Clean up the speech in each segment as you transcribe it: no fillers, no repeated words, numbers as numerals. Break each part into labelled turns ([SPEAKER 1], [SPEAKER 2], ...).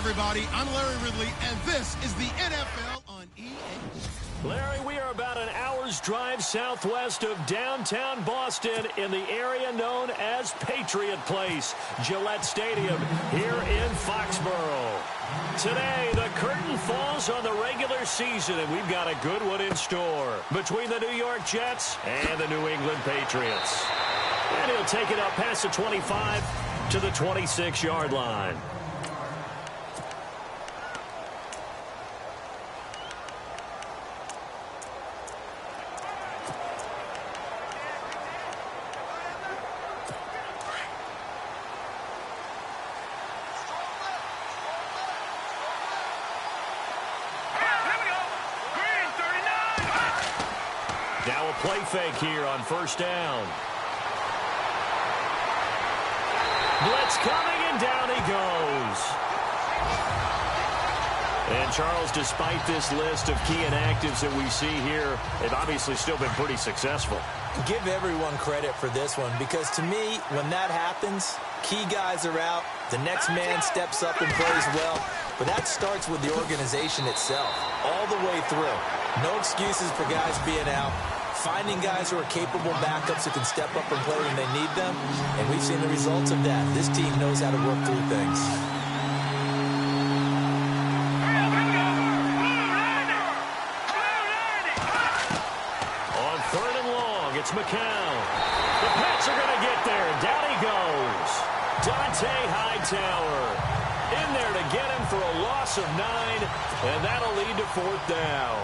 [SPEAKER 1] everybody. I'm Larry Ridley, and this is the NFL on EA.
[SPEAKER 2] Larry, we are about an hour's drive southwest of downtown Boston in the area known as Patriot Place, Gillette Stadium here in Foxborough. Today, the curtain falls on the regular season, and we've got a good one in store between the New York Jets and the New England Patriots. And he'll take it up past the 25 to the 26-yard line. Now a play fake here on first down. Blitz coming, and down he goes. And, Charles, despite this list of key inactives that we see here, they've obviously still been pretty successful.
[SPEAKER 3] Give everyone credit for this one, because to me, when that happens, key guys are out, the next man steps up and plays well, but that starts with the organization itself, all the way through. No excuses for guys being out. Finding guys who are capable backups who can step up and play when they need them, and we've seen the results of that. This team knows how to work through things.
[SPEAKER 2] On third and long, it's McCown. The Pats are going to get there. Down he goes. Dante Hightower in there to get him for a loss of 9, and that'll lead to fourth down.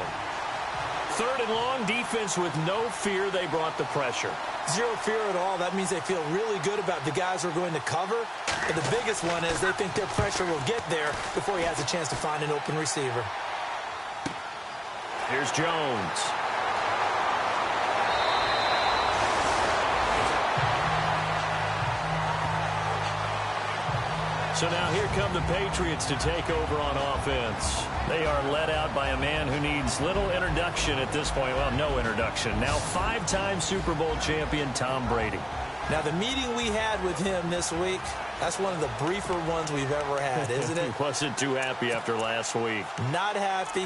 [SPEAKER 2] Third and long, defense with no fear. They brought the pressure.
[SPEAKER 3] Zero fear at all. That means they feel really good about the guys who are going to cover. But the biggest one is they think their pressure will get there before he has a chance to find an open receiver.
[SPEAKER 2] Here's Jones. So now here come the Patriots to take over on offense. They are led out by a man who needs little introduction at this point. Well, no introduction. Now 5-time Super Bowl champion Tom Brady.
[SPEAKER 3] Now the meeting we had with him this week, that's one of the briefer ones we've ever had, isn't it?
[SPEAKER 2] He wasn't too happy after last week.
[SPEAKER 3] Not happy.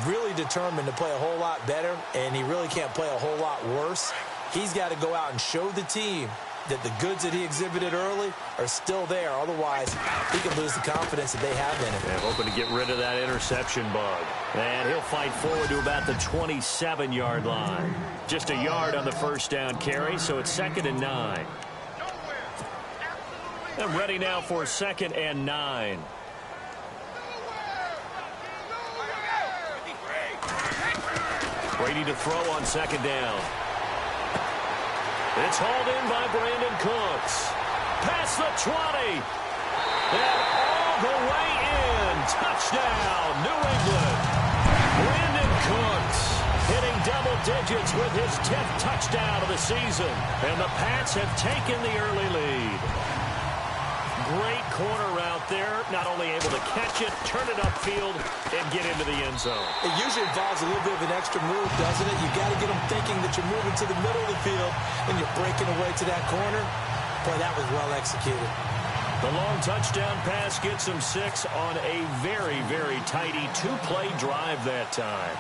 [SPEAKER 3] Really determined to play a whole lot better, and he really can't play a whole lot worse. He's got to go out and show the team that the goods that he exhibited early are still there. Otherwise, he could lose the confidence that they have in him.
[SPEAKER 2] Yeah, hoping to get rid of that interception bug. And he'll fight forward to about the 27-yard line. Just a yard on the first down carry, so it's 2nd and 9. And ready now for 2nd and 9. Brady to throw on 2nd down. It's hauled in by Brandon Cooks. Past the 20. And all the way in. Touchdown, New England. Brandon Cooks hitting double digits with his 10th touchdown of the season. And the Pats have taken the early lead. Great corner route there. Not only able to catch it, turn it upfield, and get into the end zone.
[SPEAKER 3] It usually involves a little bit of an extra move, doesn't it? You got to get them thinking that you're moving to the middle of the field and you're breaking away to that corner. Boy, that was well executed.
[SPEAKER 2] The long touchdown pass gets them 6 on a very, very tidy 2-play drive that time.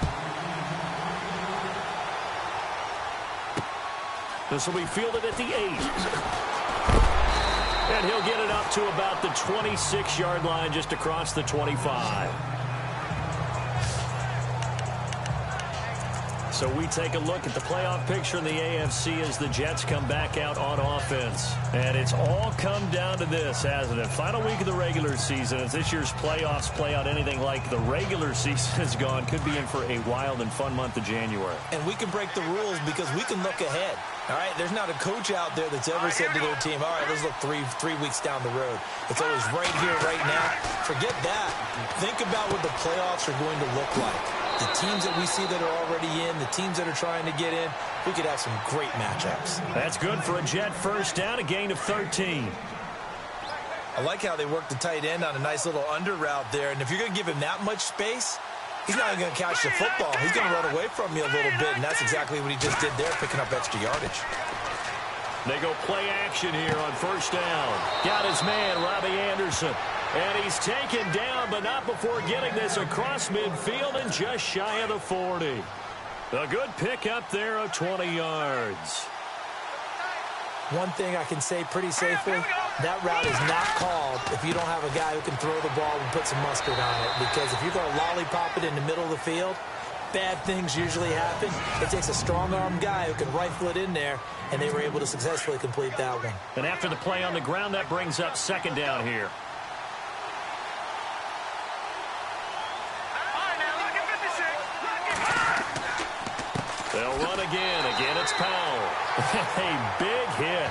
[SPEAKER 2] This will be fielded at the 8. And he'll get it up to about the 26-yard line, just across the 25. So we take a look at the playoff picture in the AFC as the Jets come back out on offense. And it's all come down to this, hasn't it? Final week of the regular season. As this year's playoffs play out anything like the regular season has gone, could be in for a wild and fun month of January.
[SPEAKER 3] And we can break the rules because we can look ahead. All right, there's not a coach out there that's ever said to their team, all right, let's look three weeks down the road. It's always right here, right now. Forget that. Think about what the playoffs are going to look like. The teams that we see that are already in, the teams that are trying to get in, we could have some great matchups.
[SPEAKER 2] That's good for a Jet first down, a gain of 13.
[SPEAKER 3] I like how they work the tight end on a nice little under route there. And if you're going to give him that much space, he's not even going to catch the football. He's going to run away from you a little bit, and that's exactly what he just did there, picking up extra yardage.
[SPEAKER 2] They go play action here on first down. Got his man, Robbie Anderson. And he's taken down, but not before getting this across midfield and just shy of the 40. A good pickup there of 20 yards.
[SPEAKER 3] One thing I can say pretty safely, that route is not called if you don't have a guy who can throw the ball and put some mustard on it. Because if you're going to lollipop it in the middle of the field, bad things usually happen. It takes a strong-armed guy who can rifle it in there, and they were able to successfully complete that one.
[SPEAKER 2] And after the play on the ground, that brings up second down here. They'll run again. Again, it's Powell. A big hit.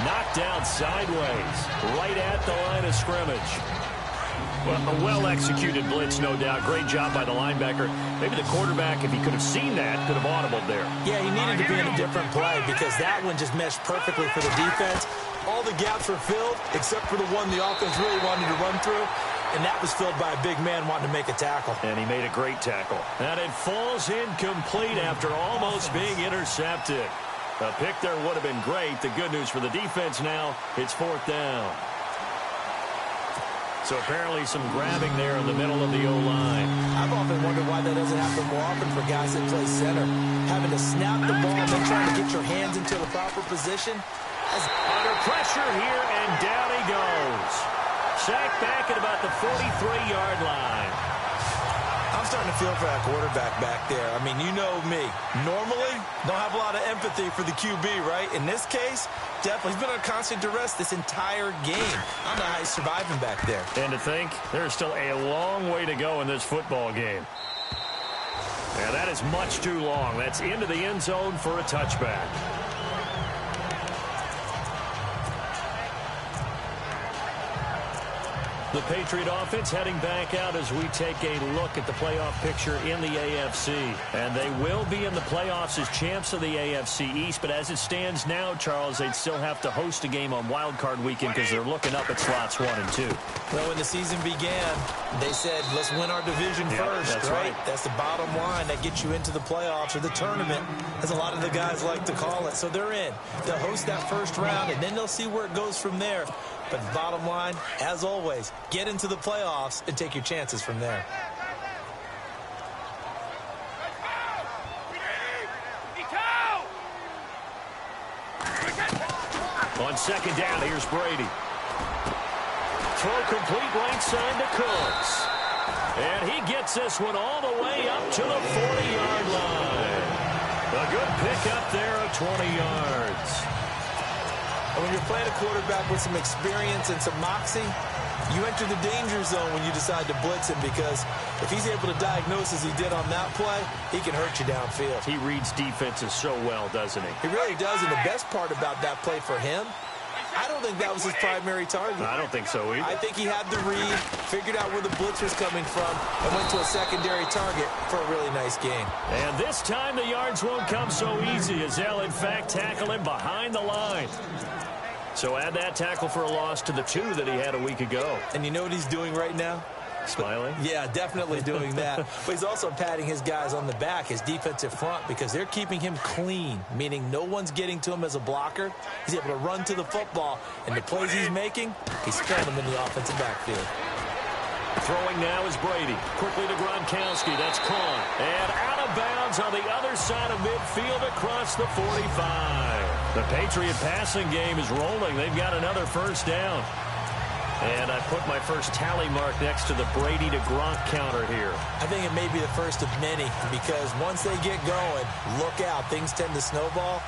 [SPEAKER 2] Knocked down sideways. Right at the line of scrimmage. Well, a well-executed blitz, no doubt. Great job by the linebacker. Maybe the quarterback, if he could have seen that, could have audibled there.
[SPEAKER 3] Yeah, he needed to be in a different play because that one just meshed perfectly for the defense. All the gaps were filled except for the one the offense really wanted to run through. And that was filled by a big man wanting to make a tackle.
[SPEAKER 2] And he made a great tackle. And it falls incomplete after almost being intercepted. A pick there would have been great. The good news for the defense now, it's fourth down. So apparently some grabbing there in the middle of the O-line.
[SPEAKER 3] I've often wondered why that doesn't happen more often for guys that play center. Having to snap the ball and then trying to get your hands into the proper position.
[SPEAKER 2] Under pressure here, and down he goes. Sacked back at about the 43-yard line.
[SPEAKER 3] I'm starting to feel for that quarterback back there. I mean, you know me. Normally, don't have a lot of empathy for the QB, right? In this case, definitely. He's been on constant duress this entire game. I don't know how he's surviving back there.
[SPEAKER 2] And to think, there's still a long way to go in this football game. Yeah, that is much too long. That's into the end zone for a touchback. The Patriot offense heading back out as we take a look at the playoff picture in the AFC. And they will be in the playoffs as champs of the AFC East. But as it stands now, Charles, they'd still have to host a game on Wild Card Weekend because they're looking up at slots 1 and 2.
[SPEAKER 3] Well, when the season began, they said, let's win our division first,
[SPEAKER 2] that's right?
[SPEAKER 3] That's the bottom line that gets you into the playoffs or the tournament, as a lot of the guys like to call it. So they're in. They'll host that first round, and then they'll see where it goes from there. But the bottom line, as always, get into the playoffs and take your chances from there.
[SPEAKER 2] On second down, here's Brady. Throw complete right side to Cooks. And he gets this one all the way up to the 40-yard line. A good pickup there of 20 yards.
[SPEAKER 3] When you're playing a quarterback with some experience and some moxie, you enter the danger zone when you decide to blitz him, because if he's able to diagnose as he did on that play, he can hurt you downfield.
[SPEAKER 2] He reads defenses so well, doesn't he?
[SPEAKER 3] He really does, and the best part about that play for him, I don't think that was his primary target.
[SPEAKER 2] I don't think so either.
[SPEAKER 3] I think he had the read, figured out where the blitz was coming from, and went to a secondary target for a really nice gain.
[SPEAKER 2] And this time the yards won't come so easy, as they'll in fact tackle him behind the line. So add that tackle for a loss to the 2 that he had a week ago.
[SPEAKER 3] And you know what he's doing right now?
[SPEAKER 2] Smiling?
[SPEAKER 3] Yeah, definitely doing that. But he's also patting his guys on the back, his defensive front, because they're keeping him clean, meaning no one's getting to him as a blocker. He's able to run to the football, and the plays he's making, he's spelling them in the offensive backfield.
[SPEAKER 2] Throwing now is Brady. Quickly to Gronkowski. That's caught. And out of bounds on the other side of midfield across the 45. The Patriot passing game is rolling. They've got another first down. And I put my first tally mark next to the Brady to Gronk counter here.
[SPEAKER 3] I think it may be the first of many, because once they get going, look out. Things tend to snowball.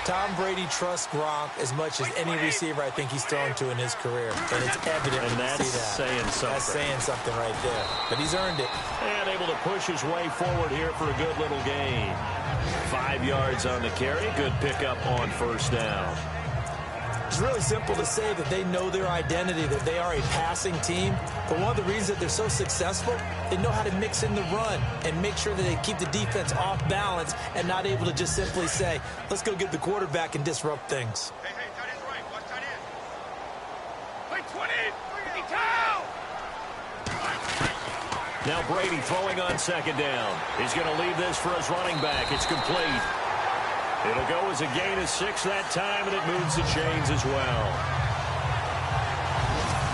[SPEAKER 3] Tom Brady trusts Gronk as much as any receiver I think he's thrown to in his career. And it's evident when you see that.
[SPEAKER 2] Saying something.
[SPEAKER 3] That's saying something right there. But he's earned it.
[SPEAKER 2] And able to push his way forward here for a good little gain. 5 yards on the carry. Good pickup on first down.
[SPEAKER 3] It's really simple to say that they know their identity, that they are a passing team. But one of the reasons that they're so successful, they know how to mix in the run and make sure that they keep the defense off balance and not able to just simply say, let's go get the quarterback and disrupt things.
[SPEAKER 1] Hey, tight end's right. Watch tight end. Play 20.
[SPEAKER 2] Now Brady throwing on second down. He's going to leave this for his running back. It's complete. It'll go as a gain of 6 that time, and it moves the chains as well.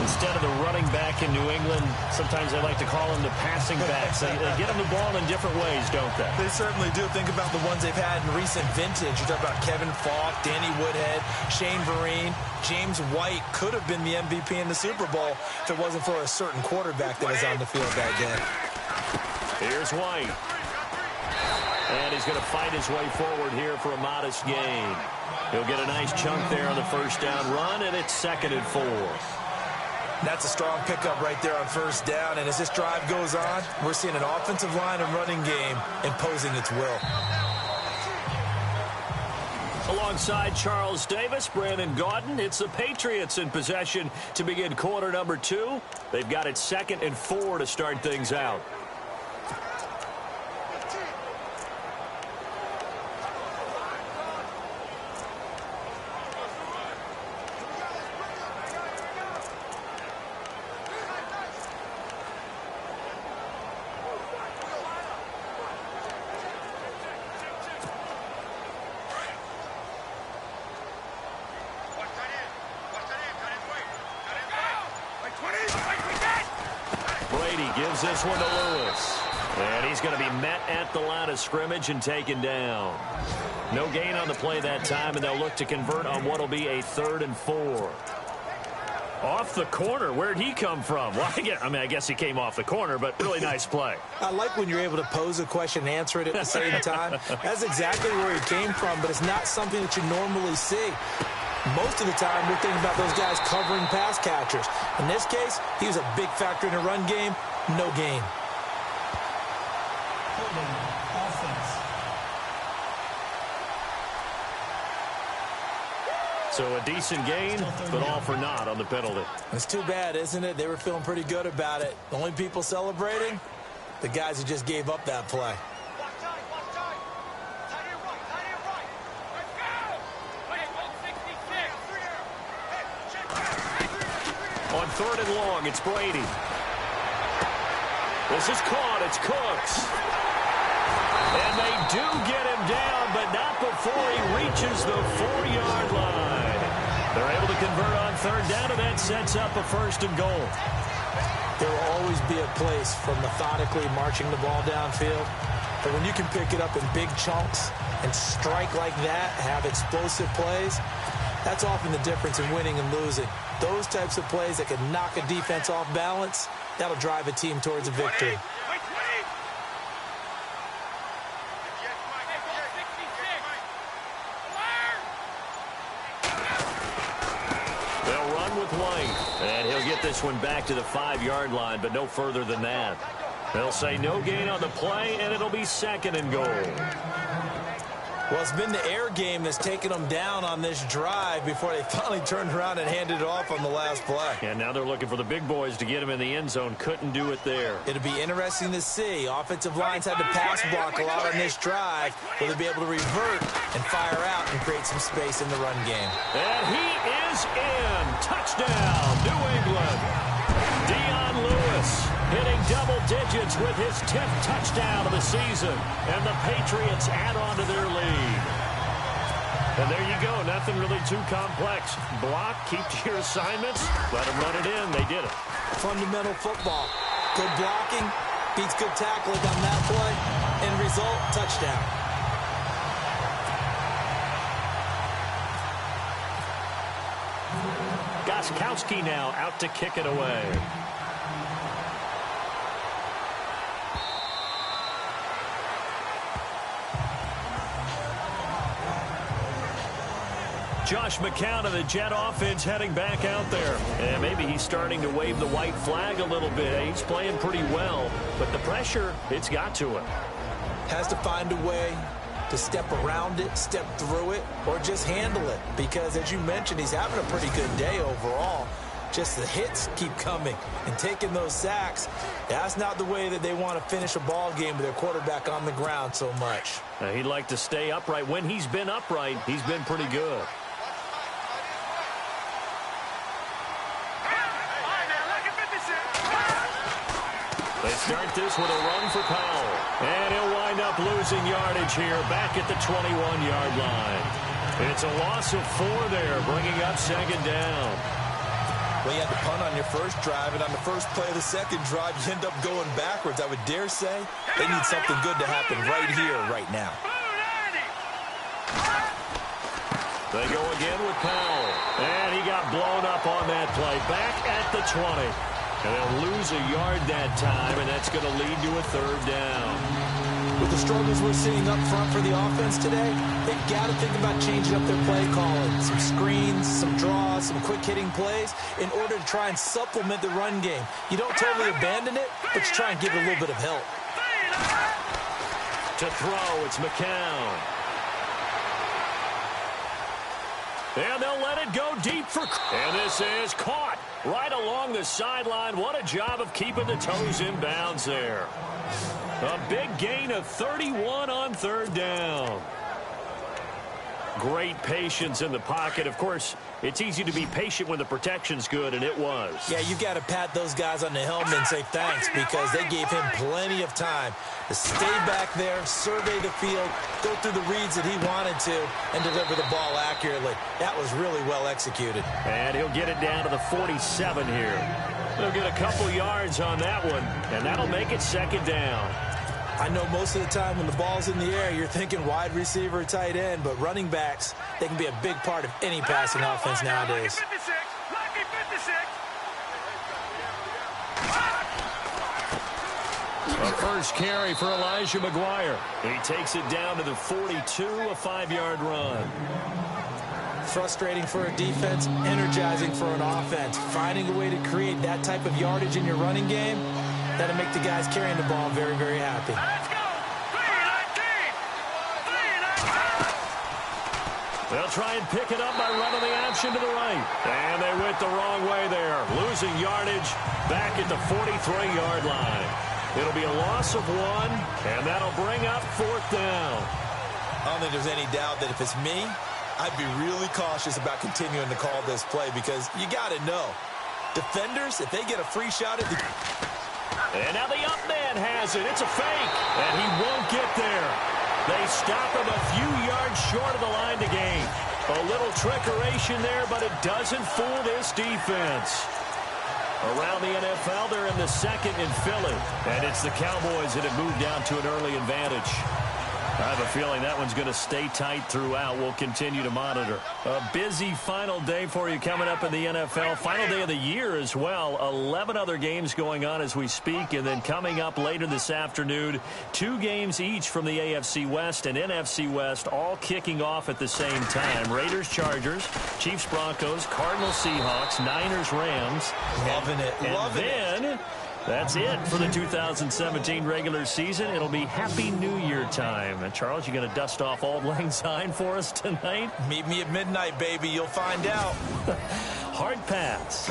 [SPEAKER 2] Instead of the running back in New England, sometimes they like to call them the passing backs. They get them the ball in different ways, don't they?
[SPEAKER 3] They certainly do. Think about the ones they've had in recent vintage. You talk about Kevin Falk, Danny Woodhead, Shane Vereen. James White could have been the MVP in the Super Bowl if it wasn't for a certain quarterback that was on the field that day.
[SPEAKER 2] Here's White. And he's going to fight his way forward here for a modest gain. He'll get a nice chunk there on the first down run, and it's 2nd and 4.
[SPEAKER 3] That's a strong pickup right there on first down. And as this drive goes on, we're seeing an offensive line and running game imposing its will.
[SPEAKER 2] Alongside Charles Davis, Brandon Gaudin, it's the Patriots in possession to begin quarter number 2. They've got it 2nd and 4 to start things out. Gives this one to Lewis. And he's going to be met at the line of scrimmage and taken down. No gain on the play that time, and they'll look to convert on what will be a 3rd and 4. Off the corner. Where'd he come from? Well, I guess he came off the corner, but really nice play.
[SPEAKER 3] I like when you're able to pose a question and answer it at the same time. That's exactly where he came from, but it's not something that you normally see. Most of the time, we're thinking about those guys covering pass catchers. In this case, he was a big factor in the run game. No gain.
[SPEAKER 2] So a decent gain, but all for naught on the penalty.
[SPEAKER 3] It's too bad, isn't it? They were feeling pretty good about it. The only people celebrating, the guys who just gave up that play.
[SPEAKER 2] On 3rd and long, it's Brady. This is caught. It's Cooks. And they do get him down, but not before he reaches the 4-yard line. They're able to convert on 3rd down, and that sets up a 1st and goal.
[SPEAKER 3] There will always be a place for methodically marching the ball downfield. But when you can pick it up in big chunks and strike like that, have explosive plays, that's often the difference in winning and losing. Those types of plays that can knock a defense off balance, that'll drive a team towards a victory.
[SPEAKER 2] They'll run with White, and he'll get this one back to the 5-yard line, but no further than that. They'll say no gain on the play, and it'll be 2nd and goal.
[SPEAKER 3] Well, it's been the air game that's taken them down on this drive before they finally turned around and handed it off on the last play.
[SPEAKER 2] And now they're looking for the big boys to get him in the end zone. Couldn't do it there.
[SPEAKER 3] It'll be interesting to see. Offensive lines had to pass block a lot on this drive. Will they be able to revert and fire out and create some space in the run game?
[SPEAKER 2] And he is in. Touchdown, New England. Dion Lewis hitting double digits with his 10th touchdown of the season. And the Patriots add on to their lead. And there you go. Nothing really too complex. Block, keep to your assignments, let them run it in. They did it.
[SPEAKER 3] Fundamental football. Good blocking beats good tackling on that play. End result, touchdown.
[SPEAKER 2] Gostkowski now out to kick it away. Josh McCown of the Jet offense heading back out there. And maybe he's starting to wave the white flag a little bit. He's playing pretty well, but the pressure, it's got to him.
[SPEAKER 3] Has to find a way to step around it, step through it, or just handle it. Because, as you mentioned, he's having a pretty good day overall. Just the hits keep coming and taking those sacks. That's not the way that they want to finish a ball game with their quarterback on the ground so much.
[SPEAKER 2] He'd like to stay upright. When he's been upright, he's been pretty good. They start this with a run for Powell. And he'll wind up losing yardage here back at the 21-yard line. It's a loss of 4 there, bringing up 2nd down.
[SPEAKER 3] Well, you had to punt on your first drive, and on the first play of the second drive, you end up going backwards. I would dare say they need something good to happen right here, right now.
[SPEAKER 2] They go again with Powell. And he got blown up on that play. Back at the 20. And they'll lose a yard that time, and that's going to lead to a third down.
[SPEAKER 3] With the struggles we're seeing up front for the offense today, they've got to think about changing up their play calling. Some screens, some draws, some quick-hitting plays in order to try and supplement the run game. You don't totally abandon it, but you try and give it a little bit of help.
[SPEAKER 2] To throw, it's McCown. And they'll let it go deep for... And this is caught right along the sideline. What a job of keeping the toes in bounds there. A big gain of 31 on third down. Great patience in the pocket. Of course, it's easy to be patient when the protection's good, and it was.
[SPEAKER 3] Yeah, you've got to pat those guys on the helmet and say thanks because they gave him plenty of time to stay back there, survey the field, go through the reads that he wanted to, and deliver the ball accurately. That was really well executed.
[SPEAKER 2] And he'll get it down to the 47 here. They'll get a couple yards on that one, and that'll make it second down.
[SPEAKER 3] I know most of the time when the ball's in the air, you're thinking wide receiver, tight end, but running backs, they can be a big part of any passing offense nowadays.
[SPEAKER 2] A first carry for Elijah McGuire. He takes it down to the 42, a 5-yard run.
[SPEAKER 3] Frustrating for a defense, energizing for an offense. Finding a way to create that type of yardage in your running game, that'll make the guys carrying the ball very, very happy.
[SPEAKER 2] Let's go. 3-19. They'll try and pick it up by running the option to the right. And they went the wrong way there. Losing yardage back at the 43-yard line. It'll be a loss of 1, and that'll bring up fourth down.
[SPEAKER 3] I don't think there's any doubt that if it's me, I'd be really cautious about continuing to call this play because you got to know. Defenders, if they get a free shot at the...
[SPEAKER 2] And now the up man has it. It's a fake. And he won't get there. They stop him a few yards short of the line to gain. A little trickeration there, but it doesn't fool this defense. Around the NFL, they're in the second in Philly. And it's the Cowboys that have moved down to an early advantage. I have a feeling that one's going to stay tight throughout. We'll continue to monitor. A busy final day for you coming up in the NFL. Final day of the year as well. 11 other games going on as we speak. And then coming up later this afternoon, 2 games each from the AFC West and NFC West, all kicking off at the same time. Raiders, Chargers, Chiefs, Broncos, Cardinals, Seahawks, Niners, Rams.
[SPEAKER 3] Loving it. Loving it.
[SPEAKER 2] That's it for the 2017 regular season. It'll be Happy New Year time. And Charles, you going to dust off Auld Lang Syne for us tonight?
[SPEAKER 3] Meet me at midnight, baby. You'll find out.
[SPEAKER 2] Hard pass.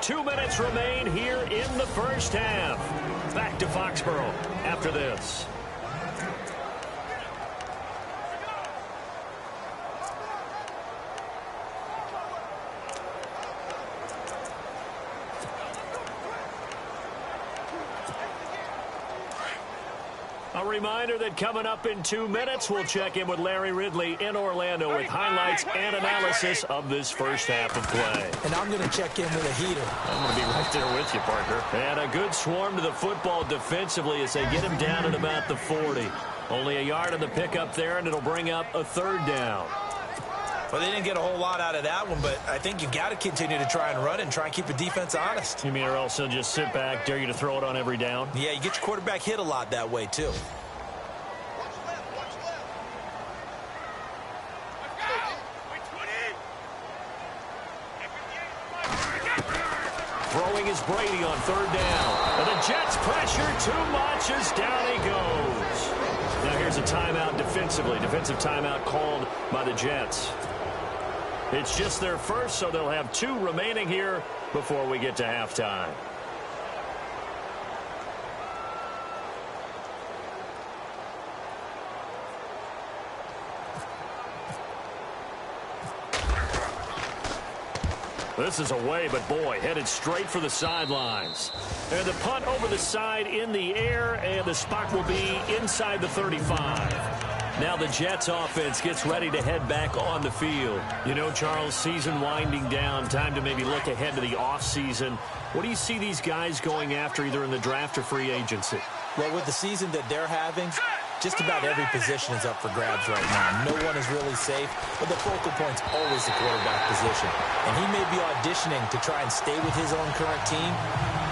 [SPEAKER 2] 2 minutes remain here in the first half. Back to Foxborough after this. A reminder that coming up in 2 minutes, we'll check in with Larry Ridley in Orlando with highlights and analysis of this first half of play.
[SPEAKER 3] And I'm going to check in with a heater.
[SPEAKER 2] I'm going to be right there with you, partner. And a good swarm to the football defensively as they get him down at about the 40. Only a yard on the pickup there, and it'll bring up a third down.
[SPEAKER 3] Well, they didn't get a whole lot out of that one, but I think you've got to continue to try and run and try and keep the defense honest.
[SPEAKER 2] You mean or else they'll just sit back, dare you to throw it on every down?
[SPEAKER 3] Yeah, you get your quarterback hit a lot that way, too.
[SPEAKER 2] Throwing is Brady on third down. And the Jets pressure too much as down he goes. Now here's a timeout defensively. Defensive timeout called by the Jets. It's just their first, so they'll have 2 remaining here before we get to halftime. This is away, but boy, headed straight for the sidelines. And the punt over the side in the air, and the spot will be inside the 35. Now the Jets offense gets ready to head back on the field. You know, Charles, season winding down, time to maybe look ahead to the offseason. What do you see these guys going after either in the draft or free agency?
[SPEAKER 3] Well, with the season that they're having, just about every position is up for grabs right now. No one is really safe, but the focal point's always the quarterback position. And he may be auditioning to try and stay with his own current team.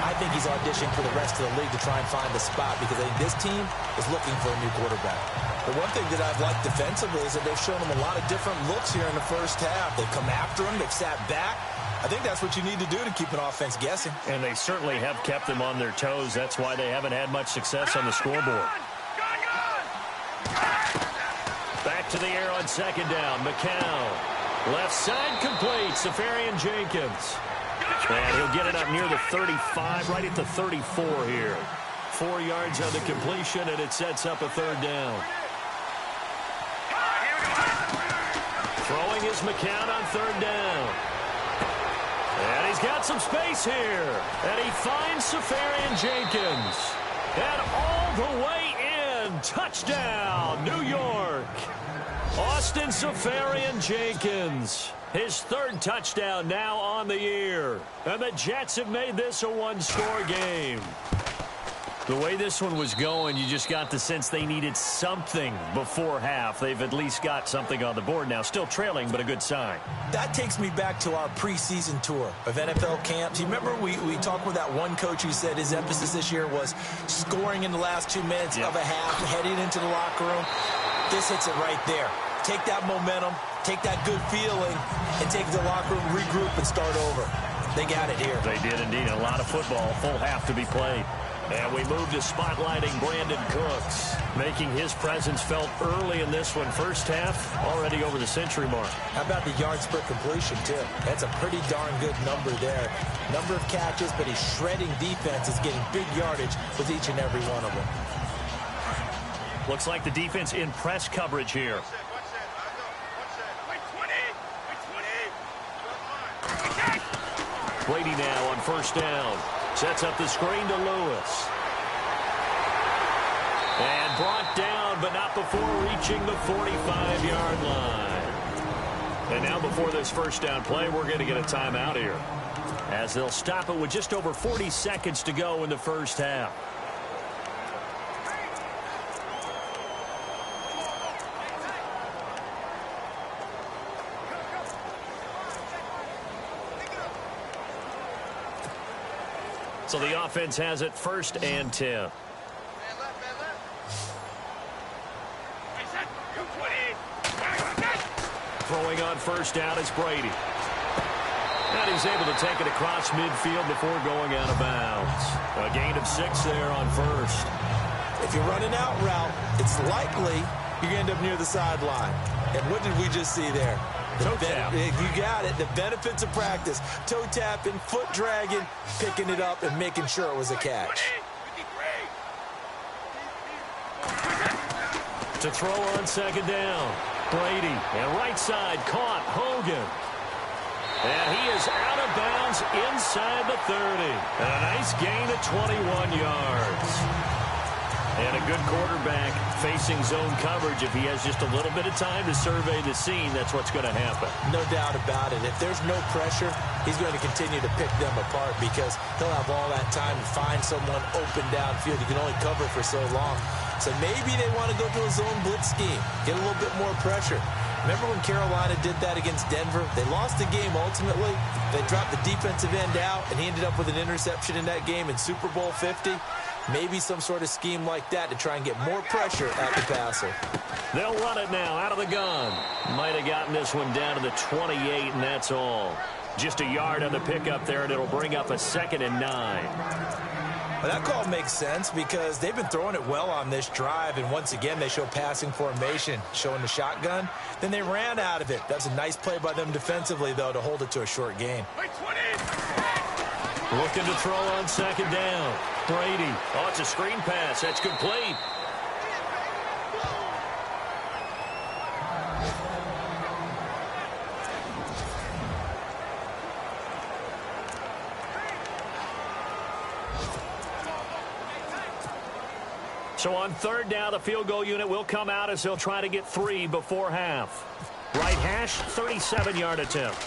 [SPEAKER 3] I think he's auditioning for the rest of the league to try and find a spot because I think this team is looking for a new quarterback. The one thing that I've liked defensively is that they've shown him a lot of different looks here in the first half. They've come after him. They've sat back. I think that's what you need to do to keep an offense guessing.
[SPEAKER 2] And they certainly have kept them on their toes. That's why they haven't had much success on the scoreboard. Back to the air on second down. McCown. Left side complete. Safarian Jenkins. And he'll get it up near the 35, right at the 34 here. 4 yards on the completion, and it sets up a third down. Throwing is McCown on third down. And he's got some space here. And he finds Safarian Jenkins. And all the way in. Touchdown, New York. Austin Safarian Jenkins. His third touchdown now on the year. And the Jets have made this a one-score game. The way this one was going, you just got the sense they needed something before half. They've at least got something on the board now. Still trailing, but a good sign.
[SPEAKER 3] That takes me back to our preseason tour of NFL camps. You remember we talked with that one coach who said his emphasis this year was scoring in the last 2 minutes of a half, heading into the locker room. This hits it right there. Take that momentum, take that good feeling, and take the locker room, regroup, and start over. They got it here.
[SPEAKER 2] They did indeed. A lot of football, full half to be played. And we move to spotlighting Brandon Cooks, making his presence felt early in this one. First half, already over the century mark.
[SPEAKER 3] How about the yards per completion, too? That's a pretty darn good number there. Number of catches, but he's shredding defense, is getting big yardage with each and every one of them.
[SPEAKER 2] Looks like the defense in press coverage here. Brady now on first down. Sets up the screen to Lewis. And brought down, but not before reaching the 45-yard line. And now before this first down play, we're going to get a timeout here, as they'll stop it with just over 40 seconds to go in the first half. So the offense has it first and 10. Throwing on first down is Brady. And he's able to take it across midfield before going out of bounds. A gain of 6 there on first.
[SPEAKER 3] If you run an out route, it's likely you're going to end up near the sideline. And what did we just see there?
[SPEAKER 2] Toe tap.
[SPEAKER 3] You got it. The benefits of practice. Toe tapping, foot dragging, picking it up, and making sure it was a catch.
[SPEAKER 2] To throw on second down. Brady, and right side caught Hogan. And he is out of bounds inside the 30. And a nice gain of 21 yards. And a good quarterback facing zone coverage. If he has just a little bit of time to survey the scene, that's what's going to happen.
[SPEAKER 3] No doubt about it. If there's no pressure, he's going to continue to pick them apart because he'll have all that time to find someone open downfield. He can only cover for so long. So maybe they want to go to a zone blitz scheme, get a little bit more pressure. Remember when Carolina did that against Denver? They lost the game ultimately. They dropped the defensive end out, and he ended up with an interception in that game in Super Bowl 50. Maybe some sort of scheme like that to try and get more pressure at the passer.
[SPEAKER 2] They'll run it now out of the gun. Might have gotten this one down to the 28, and that's all. Just a yard on the pickup there, and it'll bring up a 2nd and 9.
[SPEAKER 3] Well, that call makes sense because they've been throwing it well on this drive, and once again they show passing formation, showing the shotgun. Then they ran out of it. That was a nice play by them defensively, though, to hold it to a short gain.
[SPEAKER 2] Looking to throw on second down. Brady. Oh, it's a screen pass. That's complete. So on third down, the field goal unit will come out as they'll try to get 3 before half. Right hash, 37-yard attempt.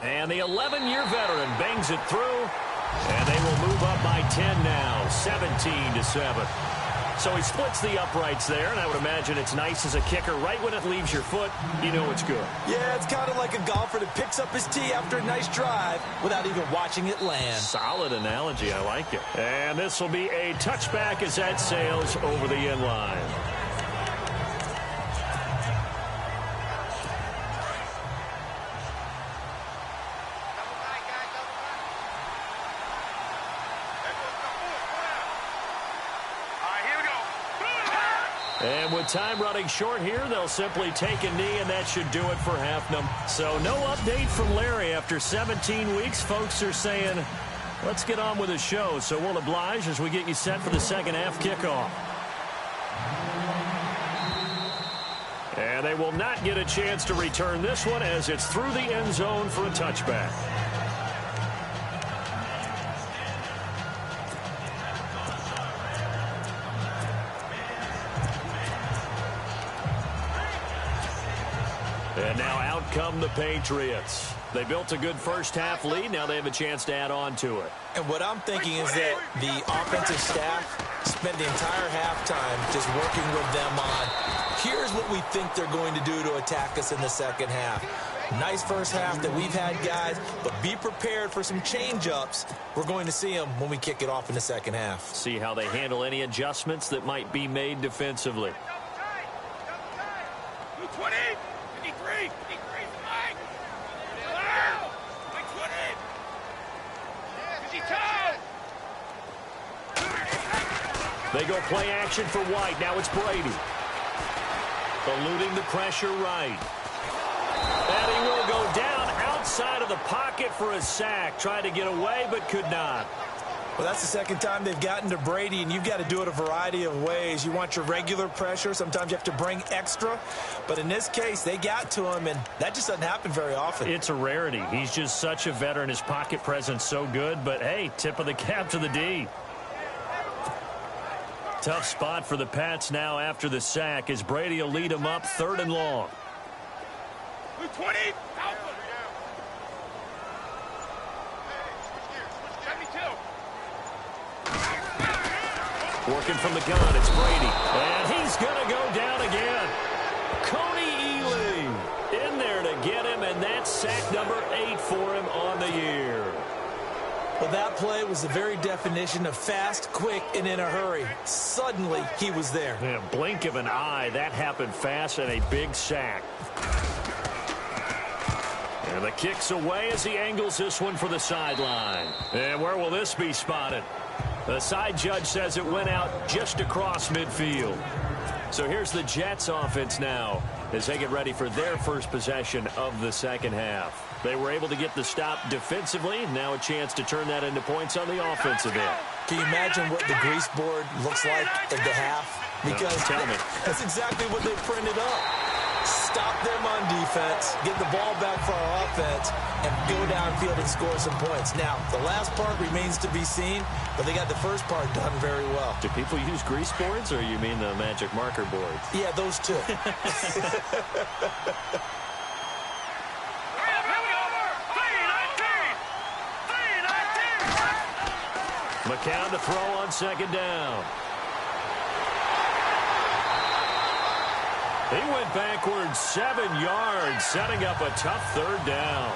[SPEAKER 2] And the 11-year veteran bangs it through, and they will move up by 10 now, 17-7. So he splits the uprights there, and I would imagine it's nice as a kicker. Right when it leaves your foot, you know it's good.
[SPEAKER 3] Yeah, it's kind of like a golfer that picks up his tee after a nice drive without even watching it land.
[SPEAKER 2] Solid analogy. I like it. And this will be a touchback as that sails over the end line. And with time running short here, they'll simply take a knee, and that should do it for half number. So no update from Larry after 17 weeks. Folks are saying, let's get on with the show. So we'll oblige as we get you set for the second half kickoff. And they will not get a chance to return this one as it's through the end zone for a touchback. And now out come the Patriots. They built a good first-half lead. Now they have a chance to add on to it.
[SPEAKER 3] And what I'm thinking is that the offensive staff spent the entire halftime just working with them on, here's what we think they're going to do to attack us in the second half. Nice first half that we've had, guys, but be prepared for some change-ups. We're going to see them when we kick it off in the second half.
[SPEAKER 2] See how they handle any adjustments that might be made defensively.
[SPEAKER 4] 20, 53, 53, Mike.
[SPEAKER 2] They go play action for White. Now it's Brady. Eluding the pressure right. And he will go down outside of the pocket for a sack. Tried to get away but could not.
[SPEAKER 3] Well, that's the second time they've gotten to Brady, and you've got to do it a variety of ways. You want your regular pressure. Sometimes you have to bring extra. But in this case, they got to him, and that just doesn't happen very often.
[SPEAKER 2] It's a rarity. He's just such a veteran. His pocket presence so good. But, hey, tip of the cap to the D. Tough spot for the Pats now after the sack as Brady will lead them up 3rd and long.
[SPEAKER 4] 20.
[SPEAKER 2] Working from the gun, it's Brady. And he's going to go down again. Coney Ely in there to get him, and that's sack number 8 for him on the year.
[SPEAKER 3] Well, that play was the very definition of fast, quick, and in a hurry. Suddenly, he was there.
[SPEAKER 2] Yeah, blink of an eye. That happened fast and a big sack. And the kick's away as he angles this one for the sideline. And where will this be spotted? The side judge says it went out just across midfield. So here's the Jets offense now as they get ready for their first possession of the second half. They were able to get the stop defensively. Now a chance to turn that into points on the offensive end.
[SPEAKER 3] Can you imagine what the grease board looks like at the half? Because
[SPEAKER 2] no, tell me.
[SPEAKER 3] That's exactly what they printed up. Stop them on defense, get the ball back for our offense, and go downfield and score some points. Now, the last part remains to be seen, but they got the first part done very well.
[SPEAKER 2] Do people use grease boards, or you mean the magic marker boards?
[SPEAKER 3] Yeah, those two.
[SPEAKER 2] McCown to throw on second down. He went backwards 7 yards, setting up a tough 3rd down.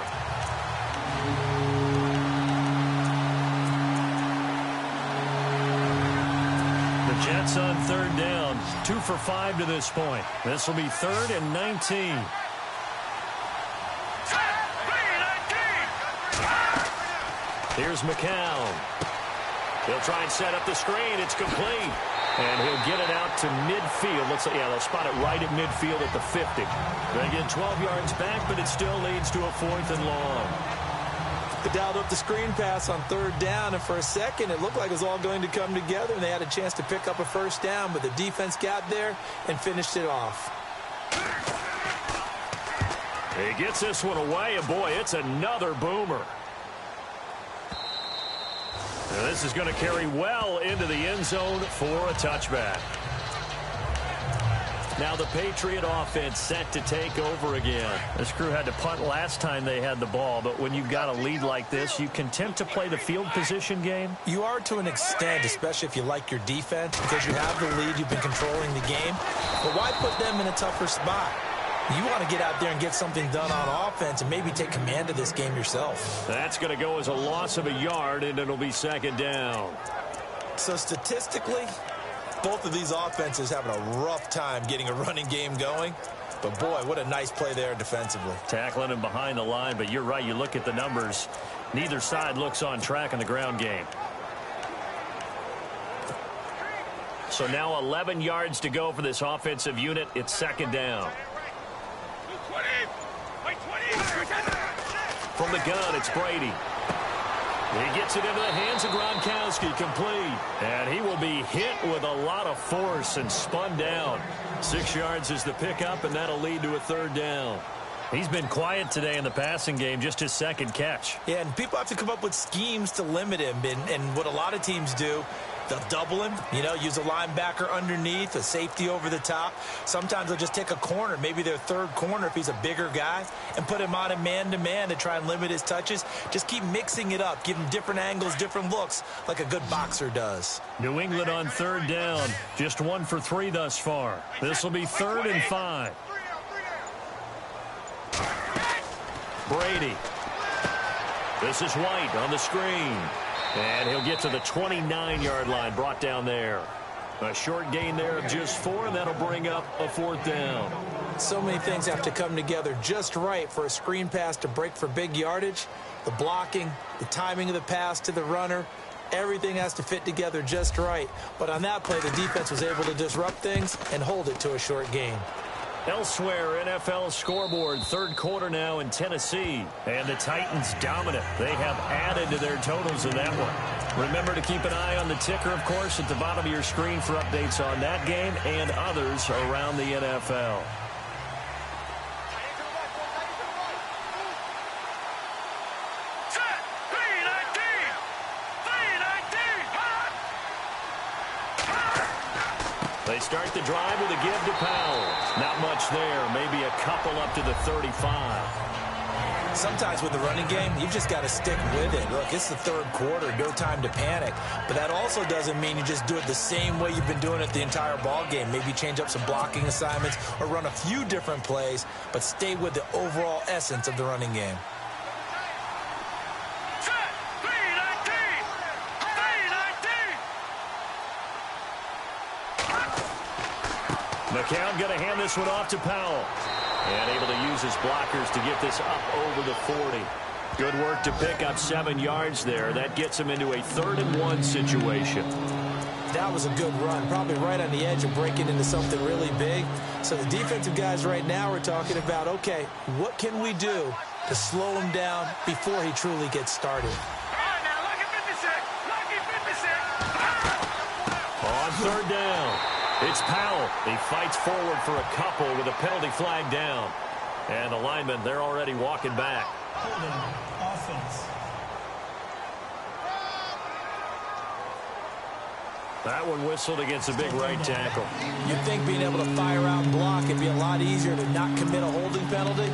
[SPEAKER 2] The Jets on 3rd down, 2 for 5 to this point. This will be 3rd and 19. Here's McCown. He'll try and set up the screen. It's complete. And he'll get it out to midfield. Looks like, yeah, they'll spot it right at midfield at the 50. They get 12 yards back, but it still leads to a 4th and long.
[SPEAKER 3] They dialed up the screen pass on 3rd down, and for a second, it looked like it was all going to come together, and they had a chance to pick up a 1st down, but the defense got there and finished it off.
[SPEAKER 2] He gets this one away, and boy, it's another boomer. And this is going to carry well into the end zone for a touchback. Now the Patriot offense set to take over again. This crew had to punt last time they had the ball, but when you've got a lead like this, you can tempt to play the field position game.
[SPEAKER 3] You are to an extent, especially if you like your defense, because you have the lead, you've been controlling the game. But why put them in a tougher spot? You want to get out there and get something done on offense and maybe take command of this game yourself.
[SPEAKER 2] That's going to go as a loss of a yard, and it'll be second down.
[SPEAKER 3] So statistically, both of these offenses having a rough time getting a running game going. But, boy, what a nice play there defensively.
[SPEAKER 2] Tackling him behind the line, but you're right. You look at the numbers. Neither side looks on track in the ground game. So now 11 yards to go for this offensive unit. It's second down. From the gun, it's Brady. He gets it into the hands of Gronkowski, complete. And he will be hit with a lot of force and spun down. 6 yards is the pickup, and that'll lead to a third down. He's been quiet today in the passing game, just his second catch.
[SPEAKER 3] Yeah, and people have to come up with schemes to limit him. And what a lot of teams do, they'll double him, use a linebacker underneath, a safety over the top. Sometimes they'll just take a corner, maybe their third corner if he's a bigger guy, and put him on a man-to-man to try and limit his touches. Just keep mixing it up, give him different angles, different looks, like a good boxer does.
[SPEAKER 2] New England on third down, just 1 for 3 thus far. This will be 3rd and 5. Brady. This is White on the screen. And he'll get to the 29-yard line, brought down there. A short gain there of just 4, and that'll bring up a 4th down.
[SPEAKER 3] So many things have to come together just right for a screen pass to break for big yardage. The blocking, the timing of the pass to the runner, everything has to fit together just right. But on that play, the defense was able to disrupt things and hold it to a short gain.
[SPEAKER 2] Elsewhere, NFL scoreboard, third quarter now in Tennessee. And the Titans dominant. They have added to their totals in that one. Remember to keep an eye on the ticker, of course, at the bottom of your screen for updates on that game and others around the NFL. They start the drive with a give to Powell. Not much there. Maybe a couple up to the 35.
[SPEAKER 3] Sometimes with the running game, you just got to stick with it. Look, it's the third quarter. No time to panic. But that also doesn't mean you just do it the same way you've been doing it the entire ball game. Maybe change up some blocking assignments or run a few different plays, but stay with the overall essence of the running game.
[SPEAKER 2] McCown going to hand this one off to Powell. And able to use his blockers to get this up over the 40. Good work to pick up 7 yards there. That gets him into a 3rd and 1 situation.
[SPEAKER 3] That was a good run, probably right on the edge of breaking into something really big. So the defensive guys right now are talking about, okay, what can we do to slow him down before he truly gets started?
[SPEAKER 2] On 3rd down. It's Powell. He fights forward for a couple with a penalty flag down. And the linemen, they're already walking back.
[SPEAKER 3] Offense.
[SPEAKER 2] That one whistled against a big right tackle.
[SPEAKER 3] You'd think being able to fire out and block it'd be a lot easier to not commit a holding penalty,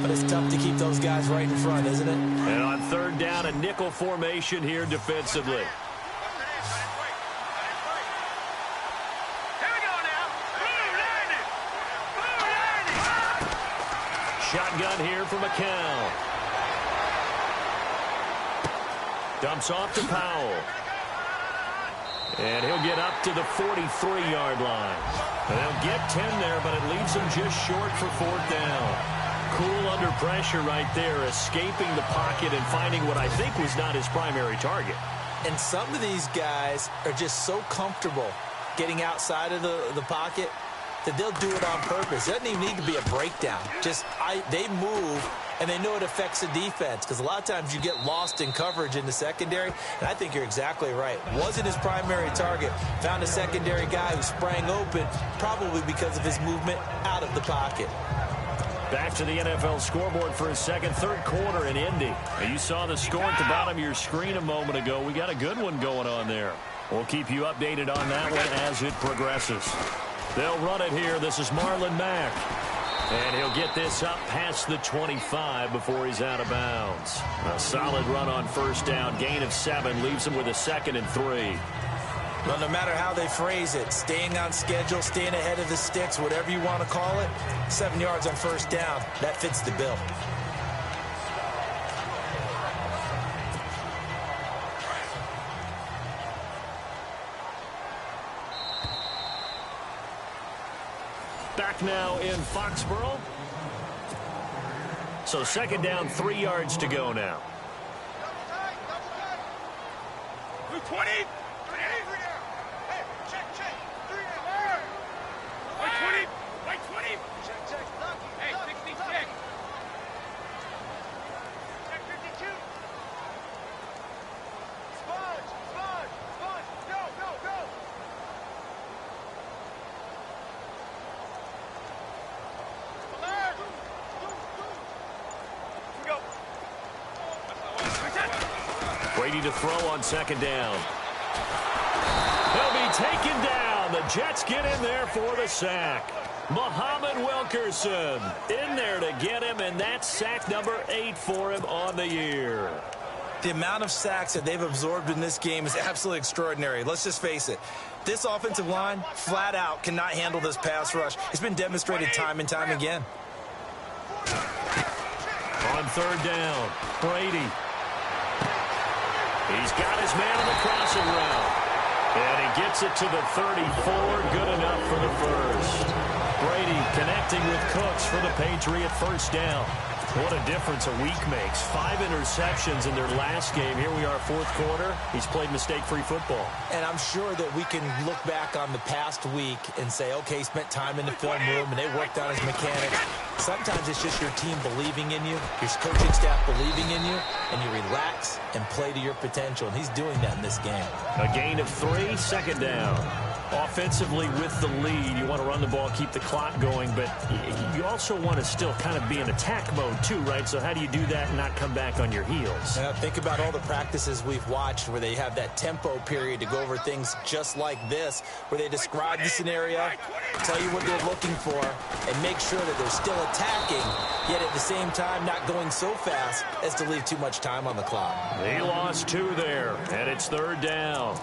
[SPEAKER 3] but it's tough to keep those guys right in front, isn't it?
[SPEAKER 2] And on 3rd down, a nickel formation here defensively. Shotgun here for McCown. Dumps off to Powell. And he'll get up to the 43-yard line. And they'll get 10 there, but it leaves him just short for 4th down. Cool under pressure right there, escaping the pocket and finding what I think was not his primary target.
[SPEAKER 3] And some of these guys are just so comfortable getting outside of the pocket that they'll do it on purpose. It doesn't even need to be a breakdown. They move, and they know it affects the defense, because a lot of times you get lost in coverage in the secondary, and I think you're exactly right. Wasn't his primary target. Found a secondary guy who sprang open, probably because of his movement out of the pocket.
[SPEAKER 2] Back to the NFL scoreboard for a second, third quarter in Indy. You saw the score at the bottom of your screen a moment ago. We got a good one going on there. We'll keep you updated on that one as it progresses. They'll run it here. This is Marlon Mack. And he'll get this up past the 25 before he's out of bounds. A solid run on first down. Gain of 7 leaves him with a 2nd and 3.
[SPEAKER 3] Well, no matter how they phrase it, staying on schedule, staying ahead of the sticks, whatever you want to call it, 7 yards on first down, that fits the bill.
[SPEAKER 2] Back now in Foxborough. So 2nd down, 3 yards to go now.
[SPEAKER 4] 20.
[SPEAKER 2] Brady to throw on 2nd down. He'll be taken down. The Jets get in there for the sack. Muhammad Wilkerson in there to get him, and that's sack number 8 for him on the year.
[SPEAKER 3] The amount of sacks that they've absorbed in this game is absolutely extraordinary. Let's just face it. This offensive line, flat out, cannot handle this pass rush. It's been demonstrated time and time again.
[SPEAKER 2] On 3rd down, Brady. He's got his man on the crossing route. And he gets it to the 34. Good enough for the first. Brady connecting with Cooks for the Patriot first down. What a difference a week makes. 5 interceptions in their last game. Here we are, 4th quarter. He's played mistake-free football.
[SPEAKER 3] And I'm sure that we can look back on the past week and say, okay, he spent time in the film room and they worked on his mechanics. Sometimes it's just your team believing in you, your coaching staff believing in you, and you relax and play to your potential. And he's doing that in this game.
[SPEAKER 2] A gain of 3, 2nd down. Offensively with the lead, you want to run the ball, keep the clock going, but you also want to still kind of be in attack mode too, right? So how do you do that and not come back on your heels?
[SPEAKER 3] Think about all the practices we've watched where they have that tempo period to go over things just like this, where they describe the scenario, tell you what they're looking for, and make sure that they're still attacking, yet at the same time not going so fast as to leave too much time on the clock.
[SPEAKER 2] He lost 2 there, and it's 3rd down.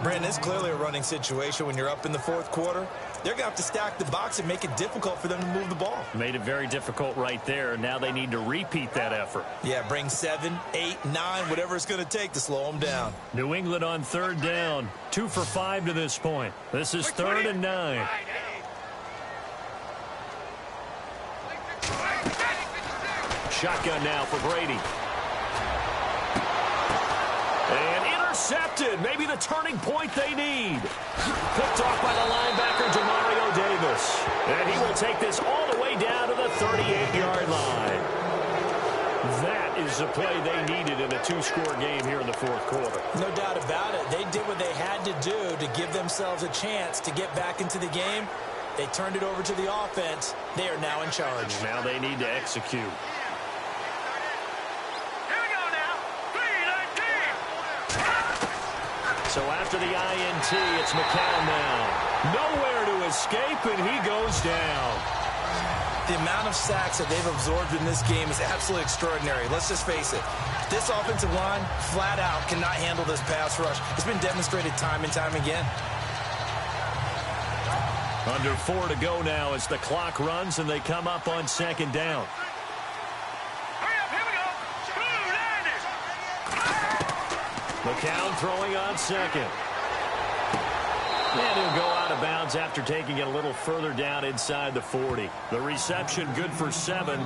[SPEAKER 3] Brandon, it's clearly a running situation when you're up in the 4th quarter. They're going to have to stack the box and make it difficult for them to move the ball.
[SPEAKER 2] Made it very difficult right there. Now they need to repeat that effort.
[SPEAKER 3] Yeah, bring 7, 8, 9, whatever it's going to take to slow them down.
[SPEAKER 2] New England on 3rd down. 2 for 5 to this point. This is 3rd and 9. Shotgun now for Brady. And intercepted. Maybe the turning point they need. Picked off by the linebacker, Demario Davis. And he will take this all the way down to the 38-yard line. That is the play they needed in a 2-score game here in the 4th quarter.
[SPEAKER 3] No doubt about it. They did what they had to do to give themselves a chance to get back into the game. They turned it over to the offense. They are now in charge.
[SPEAKER 2] Now they need to execute. So after the INT, it's McCown now. Nowhere to escape, and he goes down.
[SPEAKER 3] The amount of sacks that they've absorbed in this game is absolutely extraordinary. Let's just face it. This offensive line, flat out, cannot handle this pass rush. It's been demonstrated time and time again.
[SPEAKER 2] Under 4 to go now as the clock runs, and they come up on 2nd down. McCown throwing on 2nd. And he'll go out of bounds after taking it a little further down inside the 40. The reception good for 7.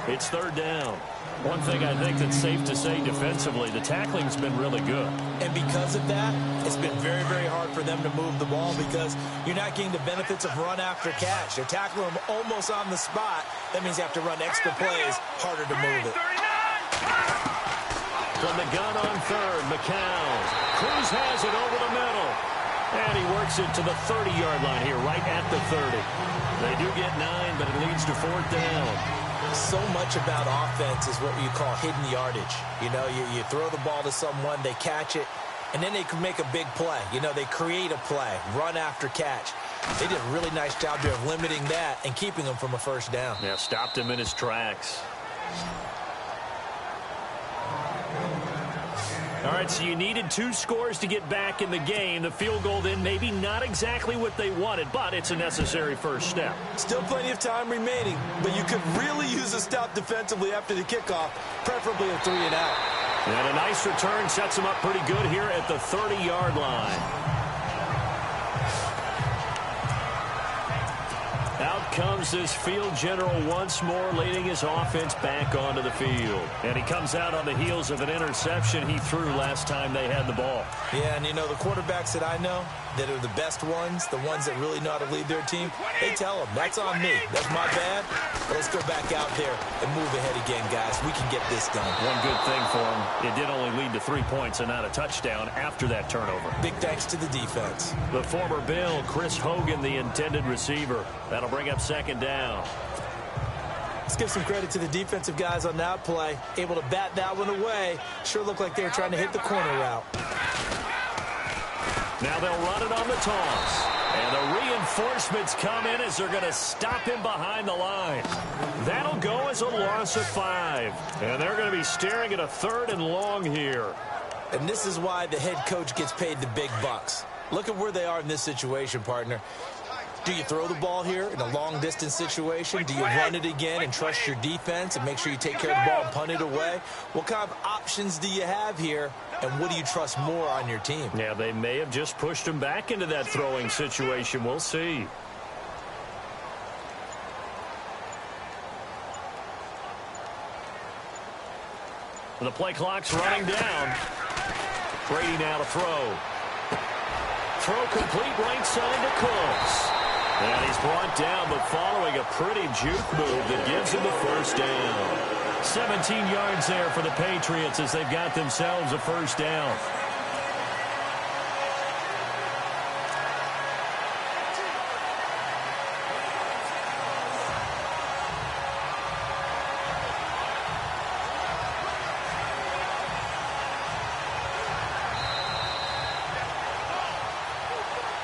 [SPEAKER 2] It's 3rd down. One thing I think that's safe to say defensively, the tackling's been really good.
[SPEAKER 3] And because of that, it's been very, very hard for them to move the ball because you're not getting the benefits of run after catch. They're tackling them almost on the spot. That means you have to run extra plays, harder to move it.
[SPEAKER 2] From the gun on 3rd, McCown. Cruz has it over the middle. And he works it to the 30-yard line here, right at the 30. They do get 9, but it leads to 4th down.
[SPEAKER 3] So much about offense is what you call hidden yardage. You know, you throw the ball to someone, they catch it, and then they can make a big play. You know, they create a play, run after catch. They did a really nice job there of limiting that and keeping him from a first down.
[SPEAKER 2] Yeah, stopped him in his tracks. All right, so you needed 2 scores to get back in the game. The field goal then maybe not exactly what they wanted, but it's a necessary first step.
[SPEAKER 3] Still plenty of time remaining, but you could really use a stop defensively after the kickoff, preferably a 3-and-out.
[SPEAKER 2] And a nice return sets them up pretty good here at the 30-yard line. Out comes this field general once more, leading his offense back onto the field. And he comes out on the heels of an interception he threw last time they had the ball.
[SPEAKER 3] Yeah, and you know, the quarterbacks that I know that are the best ones, the ones that really know how to lead their team, they tell them, that's on me. That's my bad. But let's go back out there and move ahead again, guys. We can get this done.
[SPEAKER 2] One good thing for him, it did only lead to 3 points and not a touchdown after that turnover.
[SPEAKER 3] Big thanks to the defense.
[SPEAKER 2] The former Bill, Chris Hogan, the intended receiver. That'll bring up second down.
[SPEAKER 3] Let's give some credit to the defensive guys on that play. Able to bat that one away. Sure looked like they were trying to hit the corner route.
[SPEAKER 2] Now they'll run it on the toss. And the reinforcements come in as they're going to stop him behind the line. That'll go as a loss of 5. And they're going to be staring at a 3rd and long here.
[SPEAKER 3] And this is why the head coach gets paid the big bucks. Look at where they are in this situation, partner. Do you throw the ball here in a long-distance situation? Do you run it again and trust your defense and make sure you take care of the ball and punt it away? What kind of options do you have here, and what do you trust more on your team?
[SPEAKER 2] Yeah, they may have just pushed him back into that throwing situation. We'll see. The play clock's running down. Brady now to throw. Throw complete right side to Cooks. And he's brought down, but following a pretty juke move that gives him the first down. 17 yards there for the Patriots as they've got themselves a first down.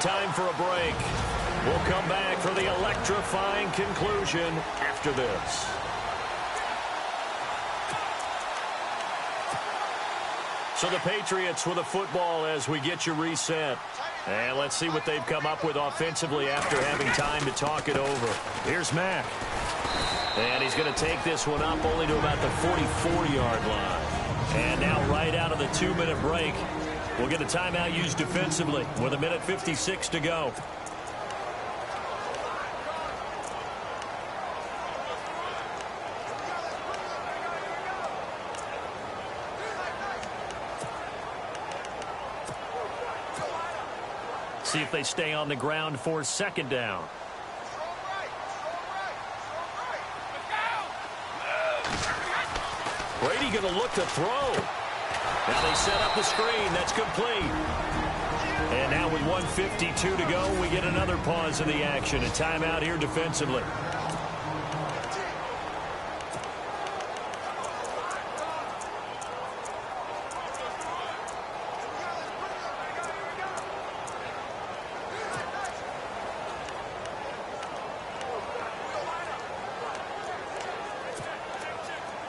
[SPEAKER 2] Time for a break. We'll come back for the electrifying conclusion after this. So the Patriots with a football as we get you reset. And let's see what they've come up with offensively after having time to talk it over. Here's Mack. And he's going to take this one up only to about the 44-yard line. And now right out of the 2-minute break, we'll get a timeout used defensively with 1:56 to go. See if they stay on the ground for second down. Brady going to look to throw. Now they set up the screen. That's complete. And now with 1:52 to go, we get another pause in the action. A timeout here defensively.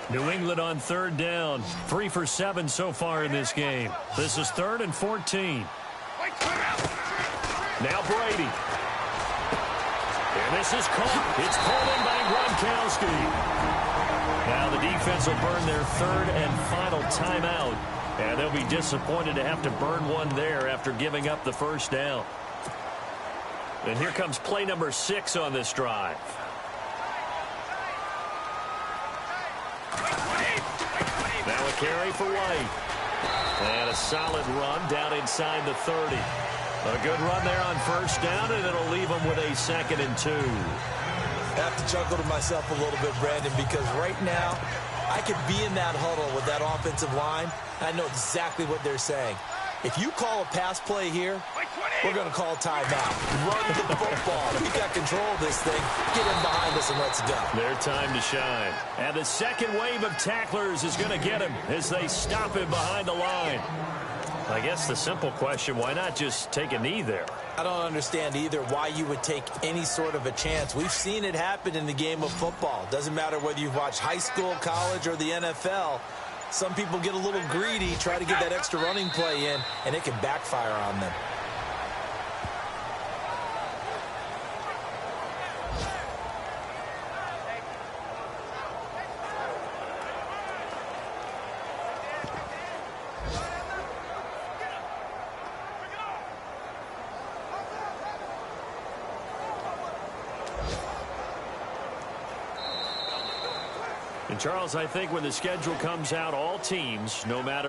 [SPEAKER 2] New England on third down. 3 for 7 so far in this game. This is 3rd and 14. Now Brady. And this is caught. It's pulled in by Gronkowski. Now the defense will burn their 3rd and final timeout. And they'll be disappointed to have to burn one there after giving up the first down. And here comes play number 6 on this drive. Now a carry for White. And a solid run down inside the 30. A good run there on first down, and it'll leave them with a 2nd and 2.
[SPEAKER 3] I have to chuckle to myself a little bit, Brandon, because right now I could be in that huddle with that offensive line. I know exactly what they're saying. If you call a pass play here, we're going to call timeout. Run the football. We got control of this thing. Get in behind us and let's go.
[SPEAKER 2] Their time to shine. And the second wave of tacklers is going to get him as they stop him behind the line. I guess the simple question, why not just take a knee there?
[SPEAKER 3] I don't understand either why you would take any sort of a chance. We've seen it happen in the game of football. Doesn't matter whether you've watched high school, college, or the NFL. Some people get a little greedy, try to get that extra running play in, and it can backfire on them.
[SPEAKER 2] And Charles, I think when the schedule comes out, all teams, no matter